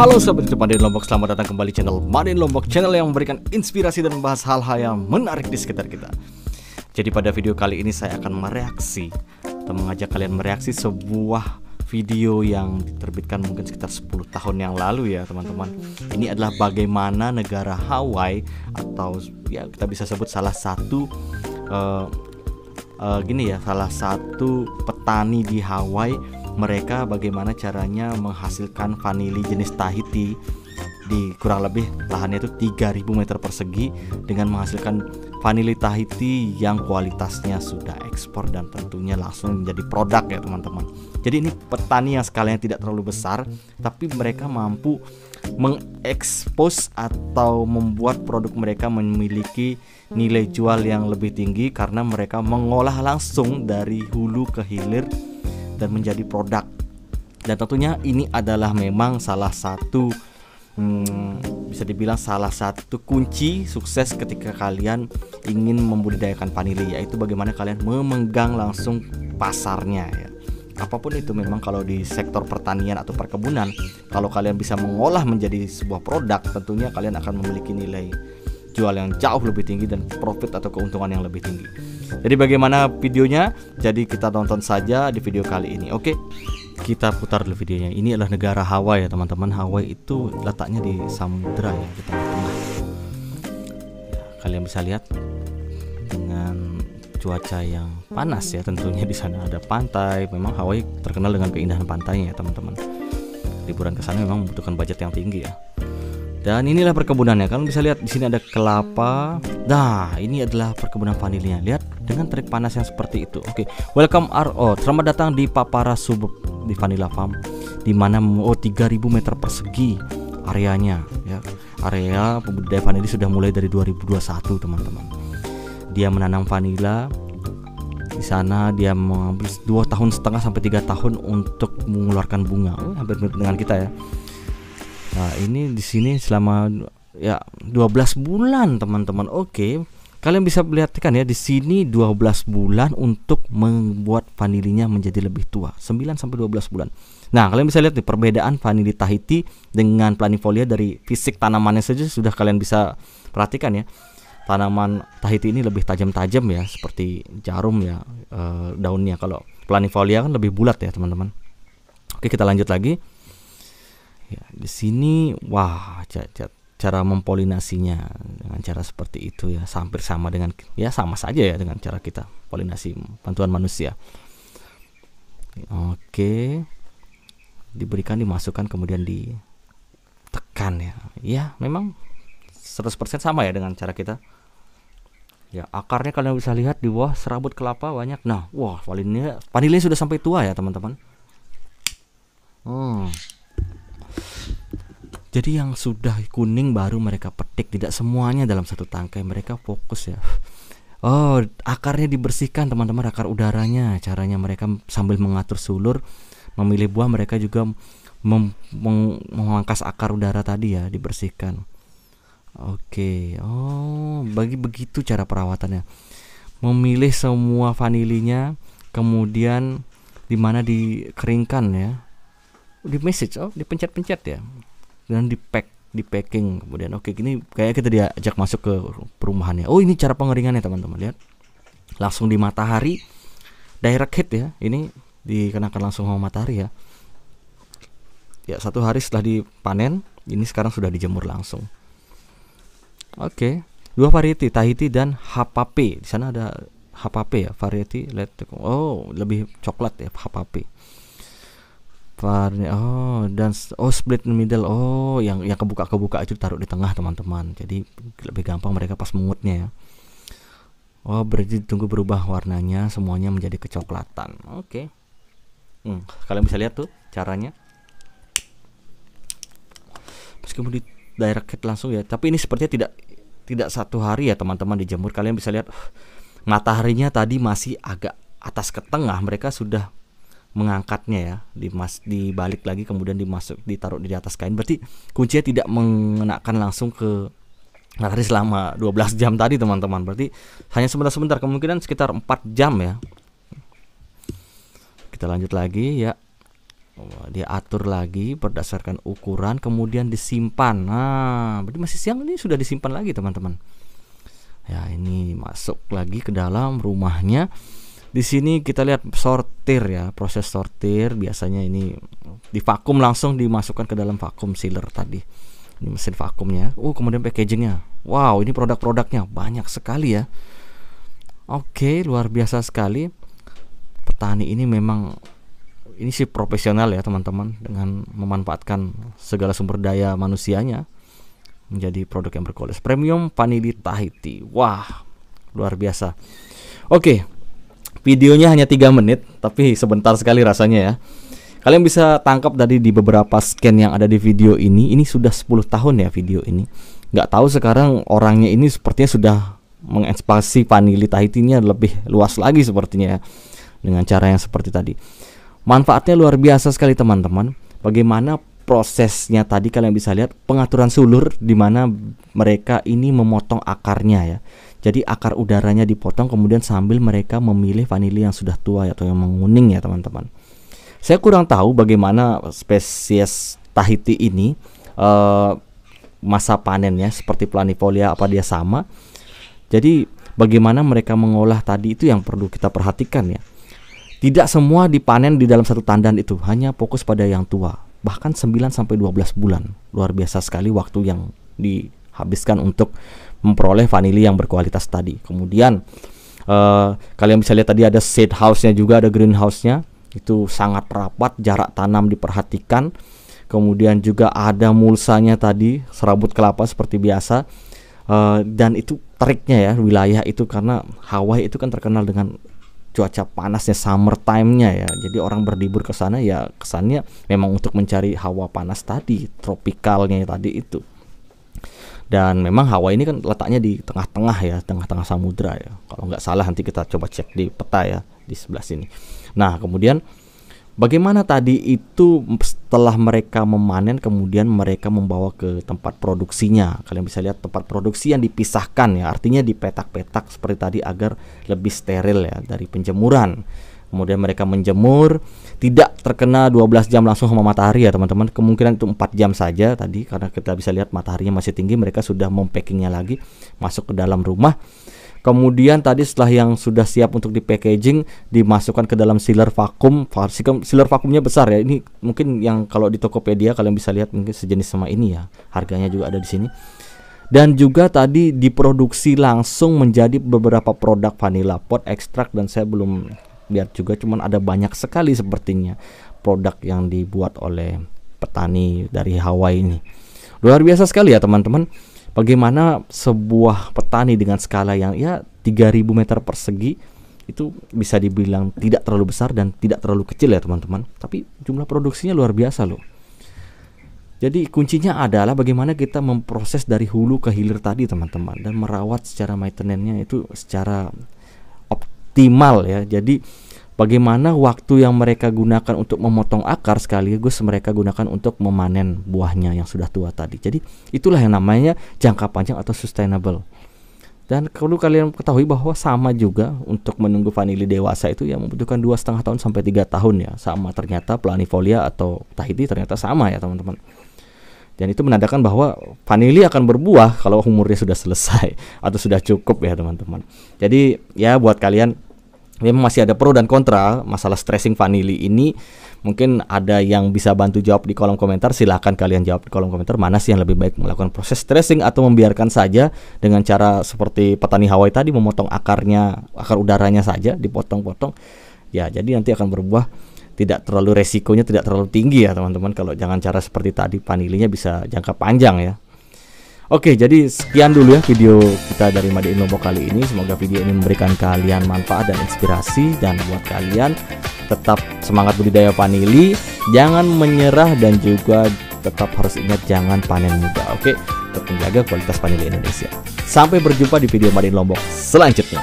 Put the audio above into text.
Halo sahabat hidup Made in Lombok, selamat datang kembali channel Made in Lombok, channel yang memberikan inspirasi dan membahas hal-hal yang menarik di sekitar kita. Jadi pada video kali ini saya akan mereaksi atau mengajak kalian mereaksi sebuah video yang diterbitkan mungkin sekitar 10 tahun yang lalu ya teman-teman. Ini adalah bagaimana negara Hawaii atau ya kita bisa sebut salah satu salah satu petani di Hawaii. Mereka bagaimana caranya menghasilkan vanili jenis Tahiti di kurang lebih lahannya itu 3000 meter persegi dengan menghasilkan vanili Tahiti yang kualitasnya sudah ekspor dan tentunya langsung menjadi produk ya teman-teman. Jadi ini petani yang skalanya tidak terlalu besar, tapi mereka mampu mengekspos atau membuat produk mereka memiliki nilai jual yang lebih tinggi karena mereka mengolah langsung dari hulu ke hilir dan menjadi produk. Dan tentunya ini adalah memang salah satu bisa dibilang salah satu kunci sukses ketika kalian ingin membudidayakan vanili, yaitu bagaimana kalian memegang langsung pasarnya ya. Apapun itu memang kalau di sektor pertanian atau perkebunan, kalau kalian bisa mengolah menjadi sebuah produk, tentunya kalian akan memiliki nilai jual yang jauh lebih tinggi dan profit atau keuntungan yang lebih tinggi. Jadi bagaimana videonya? Jadi kita tonton saja di video kali ini. Oke, kita putar dulu videonya. Ini adalah negara Hawaii ya teman-teman. Hawaii itu letaknya di samudra ya, di tengah-tengah. Kalian bisa lihat dengan cuaca yang panas ya, tentunya di sana ada pantai. Memang Hawaii terkenal dengan keindahan pantainya ya teman-teman. Liburan ke sana memang membutuhkan budget yang tinggi ya. Dan inilah perkebunannya. Kalian bisa lihat di sini ada kelapa. Nah, ini adalah perkebunan vanilinya. Lihat dengan terik panas yang seperti itu. Oke, welcome RO. Selamat datang di Papara Suburb di Vanilla Farm, di mana 3000 meter persegi areanya ya. Area pembudidaya vanili sudah mulai dari 2021, teman-teman. Dia menanam vanila. Di sana dia mengambil 2,5 tahun sampai 3 tahun untuk mengeluarkan bunga. Hampir mirip dengan kita ya. Nah, ini di sini selama ya 12 bulan teman-teman. Oke, kalian bisa perhatikan ya di sini 12 bulan untuk membuat vanilinya menjadi lebih tua, 9 sampai 12 bulan. Nah, kalian bisa lihat nih perbedaan vanili Tahiti dengan planifolia dari fisik tanamannya saja sudah kalian bisa perhatikan ya. Tanaman Tahiti ini lebih tajam-tajam ya, seperti jarum ya daunnya. Kalau planifolia kan lebih bulat ya, teman-teman. Oke, kita lanjut lagi. Ya, di sini wah cara mempolinasinya dengan cara seperti itu ya, hampir sama dengan ya sama saja ya dengan cara kita polinasi bantuan manusia. Oke, diberikan, dimasukkan, kemudian ditekan ya. Ya, memang 100% sama ya dengan cara kita. Ya, akarnya kalian bisa lihat di bawah serabut kelapa banyak. Nah, wah, vanilinya sudah sampai tua ya, teman-teman. Jadi yang sudah kuning baru mereka petik, tidak semuanya dalam satu tangkai, mereka fokus ya. Oh, akarnya dibersihkan teman-teman, akar udaranya. Caranya mereka sambil mengatur sulur, memilih buah, mereka juga memangkas akar udara tadi ya, dibersihkan. Oke, begitu cara perawatannya. Memilih semua vanilinya, kemudian dimana dikeringkan ya, di message, dipencet-pencet ya. Dan di packing kemudian. Oke, gini kayak kita diajak masuk ke perumahannya. Oh, ini cara pengeringannya teman-teman, lihat. Langsung di matahari, direct heat ya. Ini dikenakan langsung sama matahari ya. Ya, 1 hari setelah dipanen, ini sekarang sudah dijemur langsung. Oke, 2 variety Tahiti dan Hapape. Di sana ada Hapape ya, variety lebih coklat ya Hapape. Dan split in the middle. Yang kebuka itu taruh di tengah teman-teman. Jadi lebih gampang mereka pas mengutnya ya. Berarti tunggu berubah warnanya, semuanya menjadi kecoklatan. Oke. Kalian bisa lihat tuh caranya. Meskipun di direct heat langsung ya, tapi ini sepertinya tidak 1 hari ya teman-teman dijemur. Kalian bisa lihat mataharinya tadi masih agak atas ke tengah, mereka sudah mengangkatnya ya, dibalik lagi kemudian ditaruh di atas kain. Berarti kuncinya tidak mengenakan langsung ke matahari selama 12 jam tadi teman-teman. Berarti hanya sebentar-sebentar, kemungkinan sekitar 4 jam ya. Kita lanjut lagi ya. dia atur lagi berdasarkan ukuran, kemudian disimpan. Nah, berarti masih siang, ini sudah disimpan lagi teman-teman. Ya, ini masuk lagi ke dalam rumahnya. Di sini kita lihat sortir ya, proses sortir. Biasanya ini divakum, langsung dimasukkan ke dalam vakum sealer tadi. Ini mesin vakumnya. Kemudian packagingnya. Wow, ini produk-produknya banyak sekali ya. Oke, luar biasa sekali. Petani ini memang ini sih profesional ya teman-teman, dengan memanfaatkan segala sumber daya manusianya menjadi produk yang berkualitas premium vanili Tahiti. Wah, luar biasa. Oke, videonya hanya 3 menit, tapi sebentar sekali rasanya ya. Kalian bisa tangkap tadi di beberapa scan yang ada di video ini. Ini sudah 10 tahun ya video ini. Nggak tahu sekarang orangnya ini sepertinya sudah mengekspansi vanili Tahiti-nya lebih luas lagi sepertinya ya, dengan cara yang seperti tadi. Manfaatnya luar biasa sekali teman-teman. Bagaimana prosesnya tadi kalian bisa lihat pengaturan sulur, di mana mereka ini memotong akarnya ya. Jadi akar udaranya dipotong, kemudian sambil mereka memilih vanili yang sudah tua atau yang menguning ya teman-teman. Saya kurang tahu bagaimana spesies Tahiti ini masa panennya seperti planifolia, apa dia sama. Jadi bagaimana mereka mengolah tadi itu yang perlu kita perhatikan ya. Tidak semua dipanen di dalam satu tandan itu, hanya fokus pada yang tua. Bahkan 9-12 bulan. Luar biasa sekali waktu yang dihabiskan untuk memperoleh vanili yang berkualitas tadi. Kemudian kalian bisa lihat tadi ada seed house-nya juga, ada greenhouse-nya. Itu sangat rapat, jarak tanam diperhatikan. Kemudian juga ada mulsanya tadi, serabut kelapa seperti biasa. Dan itu triknya ya, wilayah itu, karena Hawaii itu kan terkenal dengan cuaca panasnya, summer time-nya ya. Jadi orang berlibur ke sana ya, kesannya memang untuk mencari hawa panas tadi, tropikalnya tadi itu. Dan memang Hawaii ini kan letaknya di tengah-tengah ya, tengah-tengah samudra ya. Kalau nggak salah, nanti kita coba cek di peta ya, di sebelah sini. Nah, kemudian bagaimana tadi itu setelah mereka memanen, kemudian mereka membawa ke tempat produksinya. Kalian bisa lihat tempat produksi yang dipisahkan ya, artinya dipetak-petak seperti tadi agar lebih steril ya dari penjemuran. Kemudian mereka menjemur, tidak terkena 12 jam langsung sama matahari ya teman-teman. Kemungkinan itu 4 jam saja tadi, karena kita bisa lihat mataharinya masih tinggi. Mereka sudah mempackingnya lagi, masuk ke dalam rumah. Kemudian tadi setelah yang sudah siap untuk di packaging, dimasukkan ke dalam sealer vakum. Sealer vakumnya besar ya. Ini mungkin yang kalau di Tokopedia kalian bisa lihat mungkin sejenis sama ini ya. Harganya juga ada di sini. Dan juga tadi diproduksi langsung menjadi beberapa produk vanilla pot ekstrak, dan saya belum lihat juga, cuman ada banyak sekali sepertinya produk yang dibuat oleh petani dari Hawaii ini. Luar biasa sekali ya teman-teman. Bagaimana sebuah petani dengan skala yang ya 3000 meter persegi itu bisa dibilang tidak terlalu besar dan tidak terlalu kecil ya teman-teman, tapi jumlah produksinya luar biasa loh. Jadi kuncinya adalah bagaimana kita memproses dari hulu ke hilir tadi teman-teman, dan merawat secara maintenance-nya itu secara optimal ya. Jadi bagaimana waktu yang mereka gunakan untuk memotong akar sekaligus mereka gunakan untuk memanen buahnya yang sudah tua tadi. Jadi itulah yang namanya jangka panjang atau sustainable. Dan perlu kalian ketahui bahwa sama juga untuk menunggu vanili dewasa itu yang membutuhkan 2,5 tahun sampai 3 tahun ya. Sama ternyata planifolia atau Tahiti ternyata sama ya teman-teman. Dan itu menandakan bahwa vanili akan berbuah kalau umurnya sudah selesai atau sudah cukup ya teman-teman. Jadi ya buat kalian memang masih ada pro dan kontra masalah stressing vanili ini. Mungkin ada yang bisa bantu jawab di kolom komentar. Silahkan kalian jawab di kolom komentar, mana sih yang lebih baik, melakukan proses stressing atau membiarkan saja dengan cara seperti petani Hawaii tadi, memotong akarnya, akar udaranya saja dipotong-potong. Ya, jadi nanti akan berbuah, tidak terlalu resikonya tidak terlalu tinggi ya teman-teman. Kalau jangan cara seperti tadi, vanilinya bisa jangka panjang ya. Oke, jadi sekian dulu ya video kita dari Made in Lombok kali ini. Semoga video ini memberikan kalian manfaat dan inspirasi. Dan buat kalian tetap semangat budidaya vanili, jangan menyerah, dan juga tetap harus ingat jangan panen muda. Oke, tetap menjaga kualitas vanili Indonesia. Sampai berjumpa di video Made in Lombok selanjutnya.